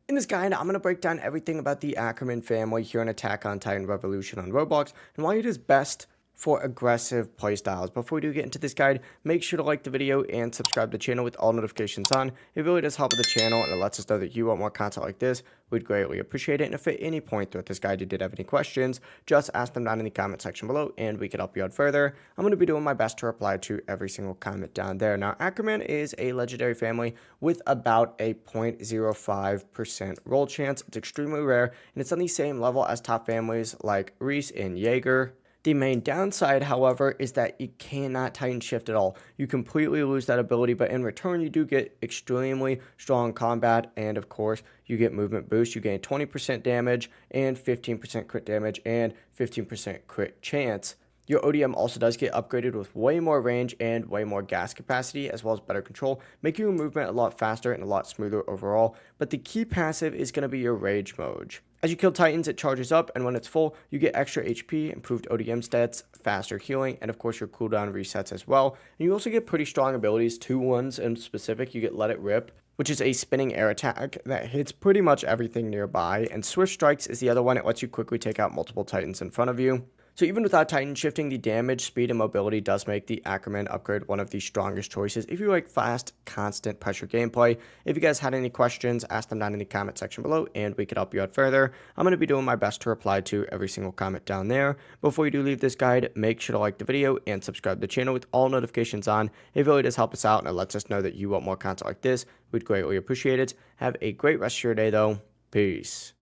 In this guide, I'm going to break down everything about the Ackerman family here in Attack on Titan Revolution on Roblox and why it is best for aggressive playstyles. Before we do get into this guide, make sure to like the video and subscribe to the channel with all notifications on. It really does help with the channel and it lets us know that you want more content like this. We'd greatly appreciate it. And if at any point throughout this guide you did have any questions, just ask them down in the comment section below and we could help you out further. I'm going to be doing my best to reply to every single comment down there. Now, Ackerman is a legendary family with about a 0.05% roll chance. It's extremely rare and it's on the same level as top families like Reese and Jaeger. The main downside, however, is that you cannot Titan shift at all. You completely lose that ability, but in return, you do get extremely strong combat, and of course, you get movement boost. You gain 20% damage and 15% crit damage and 15% crit chance. Your ODM also does get upgraded with way more range and way more gas capacity, as well as better control, making your movement a lot faster and a lot smoother overall. But the key passive is going to be your Rage mode. As you kill Titans, it charges up, and when it's full, you get extra HP, improved ODM stats, faster healing, and of course your cooldown resets as well. And you also get pretty strong abilities, two ones in specific. You get Let It Rip, which is a spinning air attack that hits pretty much everything nearby, and Swift Strikes is the other one. It lets you quickly take out multiple Titans in front of you. So even without Titan shifting, the damage, speed, and mobility does make the Ackerman upgrade one of the strongest choices if you like fast, constant pressure gameplay. If you guys had any questions, ask them down in the comment section below and we could help you out further. I'm going to be doing my best to reply to every single comment down there. Before you do leave this guide, make sure to like the video and subscribe to the channel with all notifications on. It really does help us out and it lets us know that you want more content like this. We'd greatly appreciate it. Have a great rest of your day though. Peace.